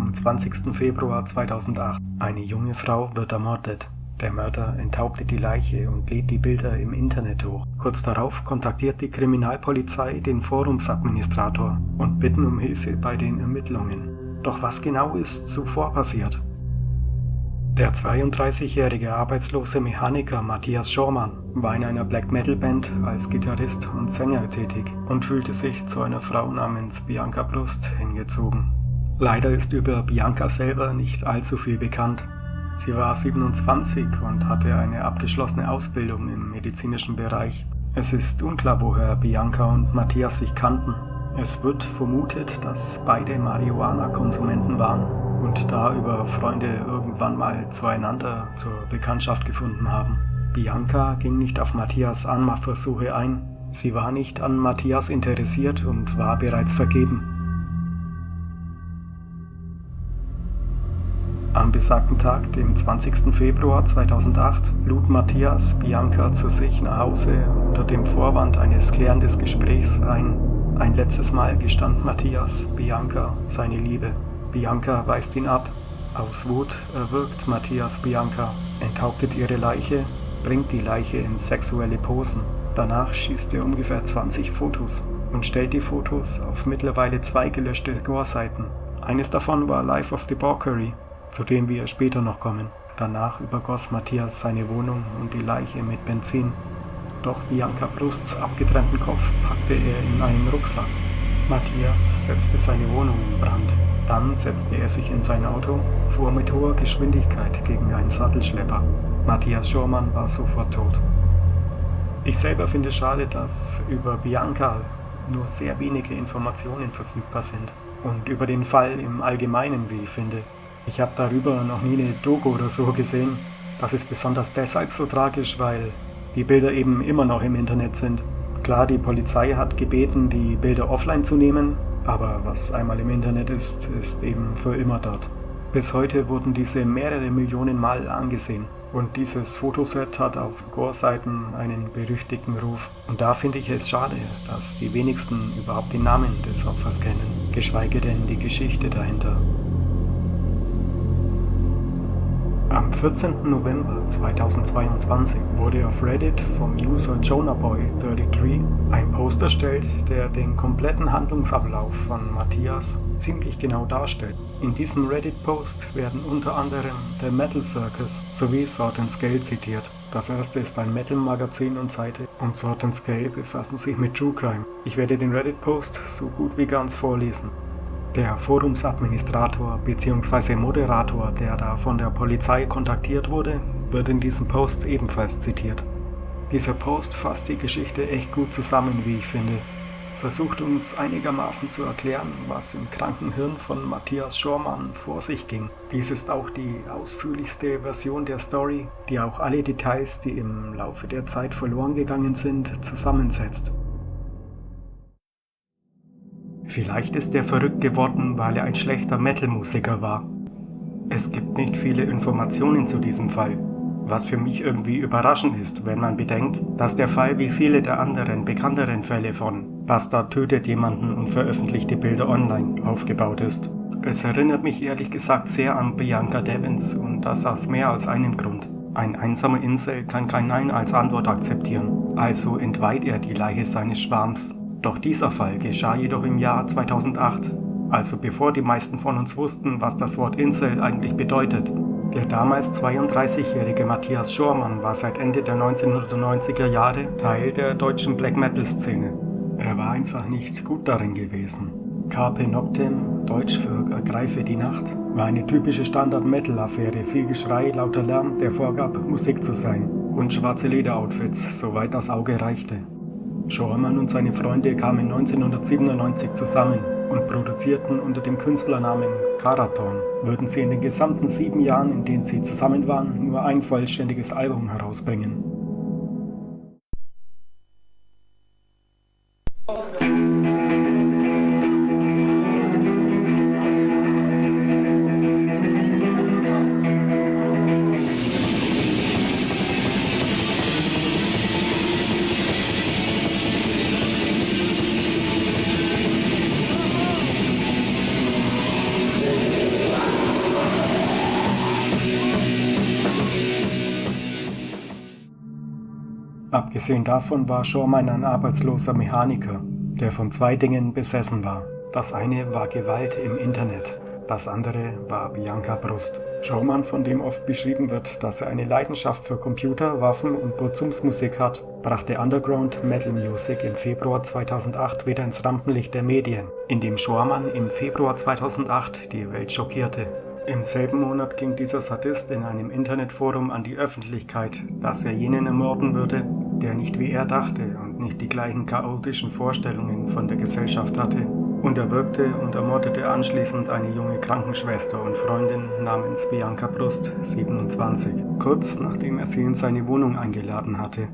am 20. Februar 2008. Eine junge Frau wird ermordet. Der Mörder enthauptet die Leiche und lädt die Bilder im Internet hoch. Kurz darauf kontaktiert die Kriminalpolizei den Forumsadministrator und bitten um Hilfe bei den Ermittlungen. Doch was genau ist zuvor passiert? Der 32-jährige arbeitslose Mechaniker Matthias Schormann war in einer Black-Metal-Band als Gitarrist und Sänger tätig und fühlte sich zu einer Frau namens Bianca Brust hingezogen. Leider ist über Bianca selber nicht allzu viel bekannt. Sie war 27 und hatte eine abgeschlossene Ausbildung im medizinischen Bereich. Es ist unklar, woher Bianca und Matthias sich kannten. Es wird vermutet, dass beide Marihuana-Konsumenten waren und da über Freunde irgendwann mal zueinander zur Bekanntschaft gefunden haben. Bianca ging nicht auf Matthias Anmachversuche ein. Sie war nicht an Matthias interessiert und war bereits vergeben. Am besagten Tag, dem 20. Februar 2008, lud Matthias Bianca zu sich nach Hause unter dem Vorwand eines klärenden Gesprächs ein. Ein letztes Mal gestand Matthias Bianca seine Liebe. Bianca weist ihn ab. Aus Wut erwürgt Matthias Bianca, enthauptet ihre Leiche, bringt die Leiche in sexuelle Posen. Danach schießt er ungefähr 20 Fotos und stellt die Fotos auf mittlerweile 2 gelöschte Gore-Seiten. Eines davon war Life of Debauchery, zu dem wir später noch kommen. Danach übergoss Matthias seine Wohnung und die Leiche mit Benzin. Doch Bianca Brusts abgetrennten Kopf packte er in einen Rucksack. Matthias setzte seine Wohnung in Brand. Dann setzte er sich in sein Auto, fuhr mit hoher Geschwindigkeit gegen einen Sattelschlepper. Matthias Schormann war sofort tot. Ich selber finde es schade, dass über Bianca nur sehr wenige Informationen verfügbar sind. Und über den Fall im Allgemeinen, wie ich finde. Ich habe darüber noch nie eine Doku oder so gesehen. Das ist besonders deshalb so tragisch, weil die Bilder eben immer noch im Internet sind. Klar, die Polizei hat gebeten, die Bilder offline zu nehmen, aber was einmal im Internet ist, ist eben für immer dort. Bis heute wurden diese mehrere Millionen Mal angesehen. Und dieses Fotoset hat auf Gore-Seiten einen berüchtigten Ruf. Und da finde ich es schade, dass die wenigsten überhaupt den Namen des Opfers kennen, geschweige denn die Geschichte dahinter. Am 14. November 2022 wurde auf Reddit vom User JonahBoy33 ein Post erstellt, der den kompletten Handlungsablauf von Matthias ziemlich genau darstellt. In diesem Reddit-Post werden unter anderem The Metal Circus sowie Sword & Scale zitiert. Das erste ist ein Metal-Magazin und Seite und Sword & Scale befassen sich mit True Crime. Ich werde den Reddit-Post so gut wie ganz vorlesen. Der Forumsadministrator bzw. Moderator, der da von der Polizei kontaktiert wurde, wird in diesem Post ebenfalls zitiert. Dieser Post fasst die Geschichte echt gut zusammen, wie ich finde. Versucht uns einigermaßen zu erklären, was im kranken Hirn von Matthias Schormann vor sich ging. Dies ist auch die ausführlichste Version der Story, die auch alle Details, die im Laufe der Zeit verloren gegangen sind, zusammensetzt. Vielleicht ist er verrückt geworden, weil er ein schlechter Metal-Musiker war. Es gibt nicht viele Informationen zu diesem Fall, was für mich irgendwie überraschend ist, wenn man bedenkt, dass der Fall wie viele der anderen bekannteren Fälle von Bastard tötet jemanden und veröffentlicht die Bilder online aufgebaut ist. Es erinnert mich ehrlich gesagt sehr an Bianca Devins und das aus mehr als einem Grund. Ein einsamer Incel kann kein Nein als Antwort akzeptieren, also entweiht er die Leiche seines Schwarms. Doch dieser Fall geschah jedoch im Jahr 2008, also bevor die meisten von uns wussten, was das Wort Incel eigentlich bedeutet. Der damals 32-jährige Matthias Schormann war seit Ende der 1990er Jahre Teil der deutschen Black-Metal-Szene. Er war einfach nicht gut darin gewesen. Carpe Noctem, Deutsch für Ergreife die Nacht, war eine typische Standard-Metal-Affäre, viel Geschrei, lauter Lärm, der vorgab, Musik zu sein, und schwarze Lederoutfits, soweit das Auge reichte. Schormann und seine Freunde kamen 1997 zusammen und produzierten unter dem Künstlernamen Karathorn. Würden sie in den gesamten 7 Jahren, in denen sie zusammen waren, nur ein vollständiges Album herausbringen. Abgesehen davon war Shawman ein arbeitsloser Mechaniker, der von 2 Dingen besessen war. Das eine war Gewalt im Internet, das andere war Bianca Brust. Shawman, von dem oft beschrieben wird, dass er eine Leidenschaft für Computer, Waffen und Burzumsmusik hat, brachte Underground Metal Music im Februar 2008 wieder ins Rampenlicht der Medien, indem Shawman im Februar 2008 die Welt schockierte. Im selben Monat ging dieser Sadist in einem Internetforum an die Öffentlichkeit, dass er jenen ermorden würde, der nicht wie er dachte und nicht die gleichen chaotischen Vorstellungen von der Gesellschaft hatte, und erwürgte und ermordete anschließend eine junge Krankenschwester und Freundin namens Bianca Brust, 27, kurz nachdem er sie in seine Wohnung eingeladen hatte.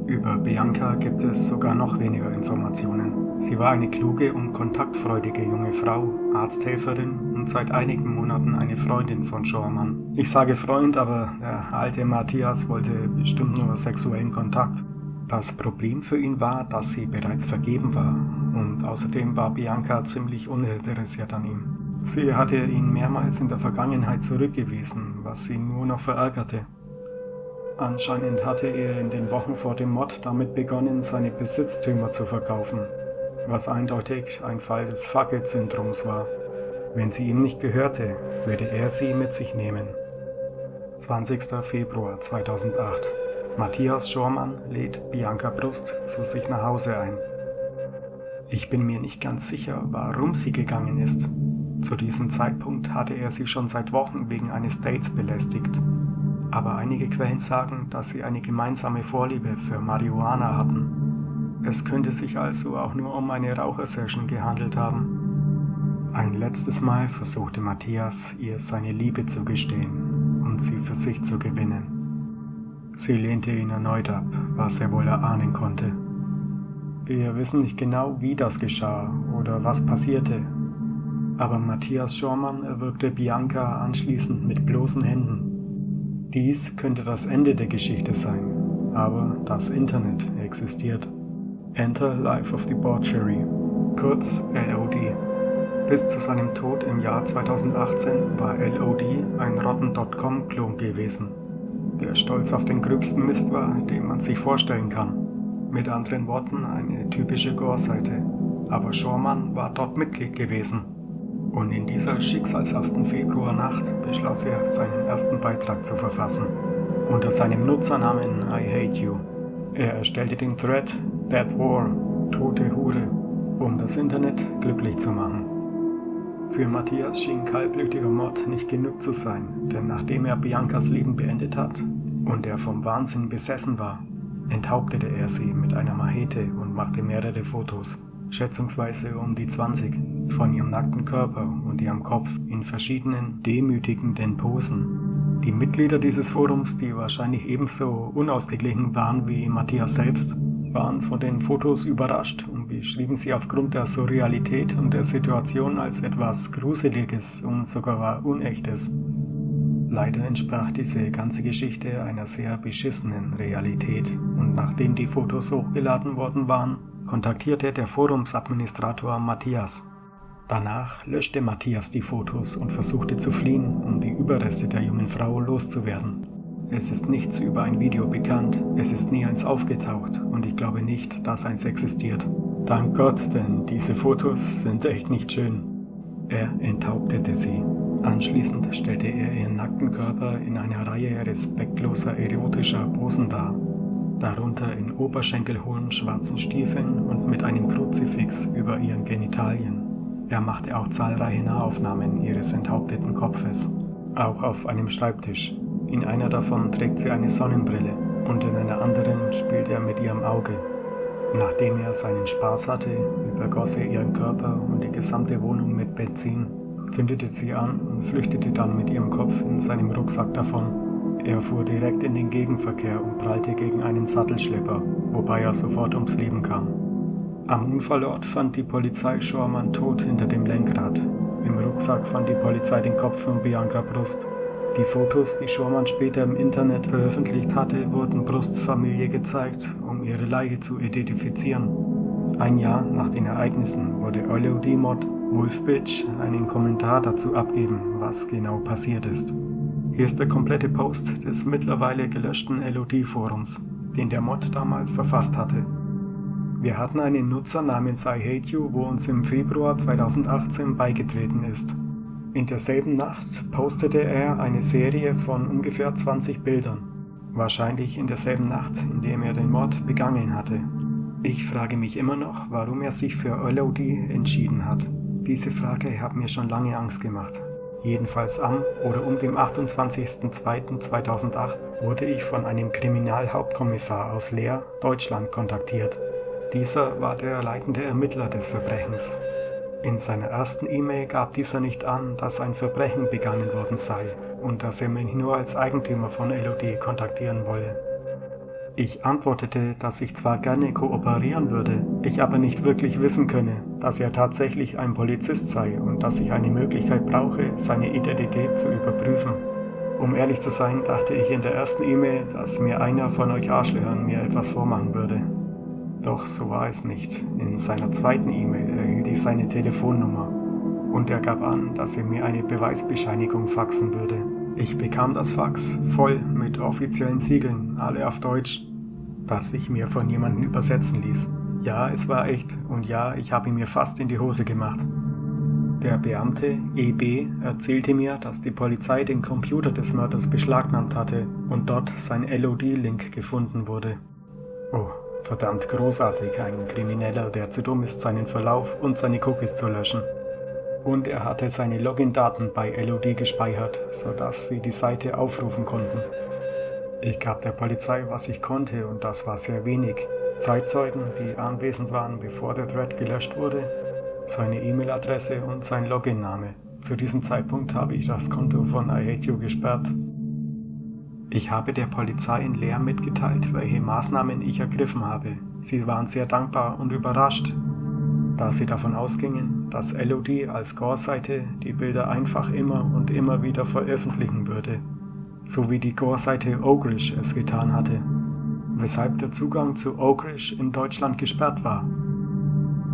Über Bianca gibt es sogar noch weniger Informationen. Sie war eine kluge und kontaktfreudige junge Frau, Arzthelferin und seit einigen Monaten eine Freundin von Shawman. Ich sage Freund, aber der alte Matthias wollte bestimmt nur sexuellen Kontakt. Das Problem für ihn war, dass sie bereits vergeben war und außerdem war Bianca ziemlich uninteressiert an ihm. Sie hatte ihn mehrmals in der Vergangenheit zurückgewiesen, was ihn nur noch verärgerte. Anscheinend hatte er in den Wochen vor dem Mord damit begonnen, seine Besitztümer zu verkaufen, was eindeutig ein Fall des Fuck-it-Syndroms war. Wenn sie ihm nicht gehörte, würde er sie mit sich nehmen. 20. Februar 2008. Matthias Shawman lädt Bianca Brust zu sich nach Hause ein. Ich bin mir nicht ganz sicher, warum sie gegangen ist. Zu diesem Zeitpunkt hatte er sie schon seit Wochen wegen eines Dates belästigt. Aber einige Quellen sagen, dass sie eine gemeinsame Vorliebe für Marihuana hatten. Es könnte sich also auch nur um eine Rauchersession gehandelt haben. Ein letztes Mal versuchte Matthias, ihr seine Liebe zu gestehen und sie für sich zu gewinnen. Sie lehnte ihn erneut ab, was er wohl erahnen konnte. Wir wissen nicht genau, wie das geschah oder was passierte, aber Matthias Shawman erwürgte Bianca anschließend mit bloßen Händen. Dies könnte das Ende der Geschichte sein, aber das Internet existiert. Enter Life of Debauchery, kurz LOD. Bis zu seinem Tod im Jahr 2018 war LOD ein Rotten.com-Klon gewesen, der stolz auf den gröbsten Mist war, den man sich vorstellen kann. Mit anderen Worten eine typische Gore-Seite, aber Shawman war dort Mitglied gewesen. Und in dieser schicksalshaften Februarnacht beschloss er, seinen ersten Beitrag zu verfassen, unter seinem Nutzernamen I Hate You. Er erstellte den Thread Dead War, tote Hure, um das Internet glücklich zu machen. Für Matthias schien kaltblütiger Mord nicht genug zu sein, denn nachdem er Biancas Leben beendet hat und er vom Wahnsinn besessen war, enthauptete er sie mit einer Machete und machte mehrere Fotos, schätzungsweise um die 20, von ihrem nackten Körper und ihrem Kopf in verschiedenen demütigenden Posen. Die Mitglieder dieses Forums, die wahrscheinlich ebenso unausgeglichen waren wie Matthias selbst, waren von den Fotos überrascht und beschrieben sie aufgrund der Surrealität und der Situation als etwas Gruseliges und sogar Unechtes. Leider entsprach diese ganze Geschichte einer sehr beschissenen Realität und nachdem die Fotos hochgeladen worden waren, kontaktierte der Forumsadministrator Matthias. Danach löschte Matthias die Fotos und versuchte zu fliehen, um die Überreste der jungen Frau loszuwerden. Es ist nichts über ein Video bekannt, es ist nie eins aufgetaucht und ich glaube nicht, dass eins existiert. Dank Gott, denn diese Fotos sind echt nicht schön. Er enthauptete sie. Anschließend stellte er ihren nackten Körper in einer Reihe respektloser erotischer Posen dar, darunter in oberschenkelhohen schwarzen Stiefeln und mit einem Kruzifix über ihren Genitalien. Er machte auch zahlreiche Nahaufnahmen ihres enthaupteten Kopfes, auch auf einem Schreibtisch. In einer davon trägt sie eine Sonnenbrille und in einer anderen spielt er mit ihrem Auge. Nachdem er seinen Spaß hatte, übergoss er ihren Körper und die gesamte Wohnung mit Benzin, zündete sie an und flüchtete dann mit ihrem Kopf in seinem Rucksack davon. Er fuhr direkt in den Gegenverkehr und prallte gegen einen Sattelschlepper, wobei er sofort ums Leben kam. Am Unfallort fand die Polizei Shawman tot hinter dem Lenkrad. Im Rucksack fand die Polizei den Kopf von Bianca Brust. Die Fotos, die Shawman später im Internet veröffentlicht hatte, wurden Brusts Familie gezeigt, um ihre Leiche zu identifizieren. Ein Jahr nach den Ereignissen wurde LOD-Mod Wolfbitch einen Kommentar dazu abgeben, was genau passiert ist. Hier ist der komplette Post des mittlerweile gelöschten LOD-Forums. den der Mod damals verfasst hatte. Wir hatten einen Nutzer namens I Hate You, wo uns im Februar 2018 beigetreten ist. In derselben Nacht postete er eine Serie von ungefähr 20 Bildern. Wahrscheinlich in derselben Nacht, in der er den Mord begangen hatte. Ich frage mich immer noch, warum er sich für LOD entschieden hat. Diese Frage hat mir schon lange Angst gemacht. Jedenfalls am oder um dem 28.02.2008 wurde ich von einem Kriminalhauptkommissar aus Leer, Deutschland, kontaktiert. Dieser war der leitende Ermittler des Verbrechens. In seiner ersten E-Mail gab dieser nicht an, dass ein Verbrechen begangen worden sei und dass er mich nur als Eigentümer von LOD kontaktieren wolle. Ich antwortete, dass ich zwar gerne kooperieren würde, ich aber nicht wirklich wissen könne, dass er tatsächlich ein Polizist sei und dass ich eine Möglichkeit brauche, seine Identität zu überprüfen. Um ehrlich zu sein, dachte ich in der ersten E-Mail, dass mir einer von euch Arschlöchern mir etwas vormachen würde. Doch so war es nicht. In seiner zweiten E-Mail erhielt ich seine Telefonnummer und er gab an, dass er mir eine Beweisbescheinigung faxen würde. Ich bekam das Fax voll mit offiziellen Siegeln, alle auf Deutsch, das ich mir von jemandem übersetzen ließ. Ja, es war echt und ja, ich habe mir fast in die Hose gemacht. Der Beamte EB erzählte mir, dass die Polizei den Computer des Mörders beschlagnahmt hatte und dort sein LOD-Link gefunden wurde. Oh, verdammt großartig, ein Krimineller, der zu dumm ist, seinen Verlauf und seine Cookies zu löschen. Und er hatte seine Login-Daten bei LOD gespeichert, sodass sie die Seite aufrufen konnten. Ich gab der Polizei, was ich konnte, und das war sehr wenig. Zeitzeugen, die anwesend waren, bevor der Thread gelöscht wurde, seine E-Mail-Adresse und sein Login-Name. Zu diesem Zeitpunkt habe ich das Konto von I Hate You gesperrt. Ich habe der Polizei in Leer mitgeteilt, welche Maßnahmen ich ergriffen habe. Sie waren sehr dankbar und überrascht, da sie davon ausgingen, dass LOD als Gore-Seite die Bilder einfach immer und immer wieder veröffentlichen würde, so wie die Gore-Seite Ogrish es getan hatte, weshalb der Zugang zu Ogrish in Deutschland gesperrt war.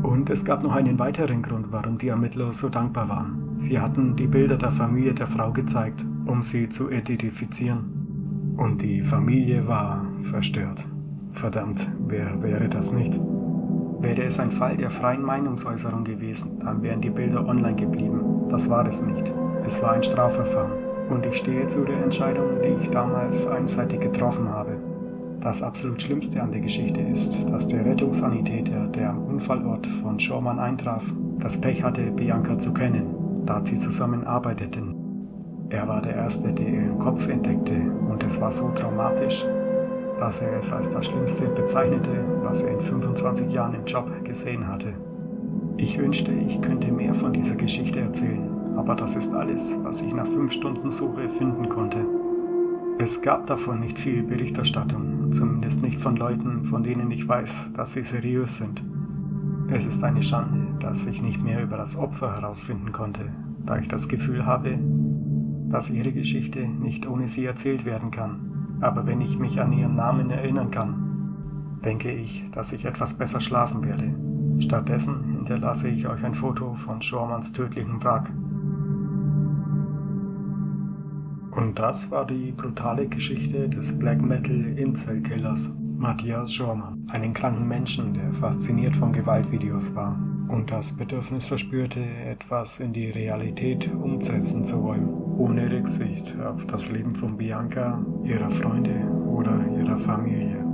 Und es gab noch einen weiteren Grund, warum die Ermittler so dankbar waren. Sie hatten die Bilder der Familie der Frau gezeigt, um sie zu identifizieren. Und die Familie war verstört. Verdammt, wer wäre das nicht? Wäre es ein Fall der freien Meinungsäußerung gewesen, dann wären die Bilder online geblieben. Das war es nicht. Es war ein Strafverfahren. Und ich stehe zu der Entscheidung, die ich damals einseitig getroffen habe. Das absolut Schlimmste an der Geschichte ist, dass der Rettungssanitäter, der am Unfallort von Schormann eintraf, das Pech hatte, Bianca zu kennen, da sie zusammen arbeiteten. Er war der Erste, der ihren Kopf entdeckte, und es war so traumatisch, dass er es als das Schlimmste bezeichnete, was er in 25 Jahren im Job gesehen hatte. Ich wünschte, ich könnte mehr von dieser Geschichte erzählen, aber das ist alles, was ich nach 5 Stunden Suche finden konnte. Es gab davon nicht viel Berichterstattung, zumindest nicht von Leuten, von denen ich weiß, dass sie seriös sind. Es ist eine Schande, dass ich nicht mehr über das Opfer herausfinden konnte, da ich das Gefühl habe, dass ihre Geschichte nicht ohne sie erzählt werden kann. Aber wenn ich mich an ihren Namen erinnern kann, denke ich, dass ich etwas besser schlafen werde. Stattdessen hinterlasse ich euch ein Foto von Schormanns tödlichem Wrack. Und das war die brutale Geschichte des Black Metal Incel Killers Matthias Schormann, einen kranken Menschen, der fasziniert von Gewaltvideos war und das Bedürfnis verspürte, etwas in die Realität umsetzen zu wollen, ohne Rücksicht auf das Leben von Bianca, ihrer Freunde oder ihrer Familie.